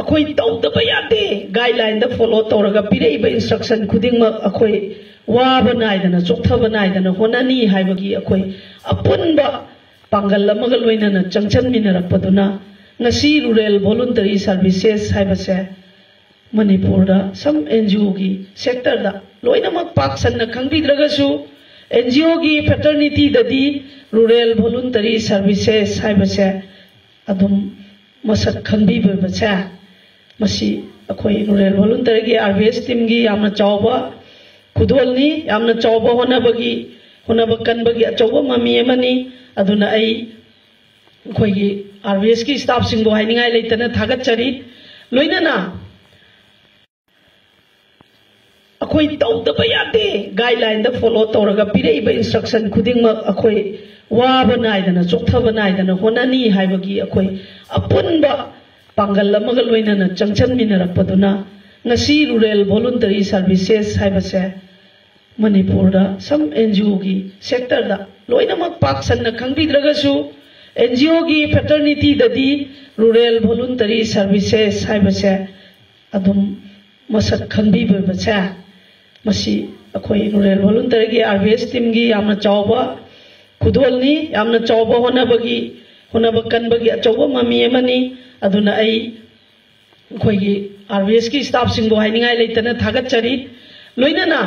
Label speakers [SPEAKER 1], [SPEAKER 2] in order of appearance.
[SPEAKER 1] अखोई तौदब यादे गाइडलाइन द फॉलो तौरगा पिरेइबा इंस्ट्रक्शन खुदिंगमक अखोई वाब नाइदना चोक्थब नाइदना होनानी हाइबगी अखोई अपुनबा पांगल अमगा लोइनना चंगचनमिनरपदुना ngasi rural voluntary services haibase Manipur da some NGO gi sector da loinamak pak sanna khangbidragasu NGO gi fraternity da di rural voluntary services haibase adum masak khangbiba bacha masi akhoi rural voluntary gi RVS team gi yamna chawba khudolni yamna chawba honaba kanbagi achawba mami amani aduna ai khoi gi RVS की staff सिंह हाइनिंगाई लेतना थागत चरी लोइनना अखोई तौदब यादे गाइडलाइन द फॉलो तौरगा पिरेइबा इंस्ट्रक्शन खुदिंगमक अखोई वाब नाइदना चोक्थब नाइदना होनानी हाइबगी अखोई अपुनबा पांगल अमगा लोइनना चंगचनमिनरपदुना ngasi rural voluntary services haibase Manipur da some NGO gi sector da loinamak pak sanna khangbidragasu NGO gi fraternity da di rural voluntary services haibase adum masak khangbiba bacha masi akhoi rural voluntary gi RVS team gi yamna chawba khudolni yamna chawba honaba kanbagi achawba mami amani aduna ai akhoi gi RVS ki staff sing bo hainingai leitana thagat chari loinana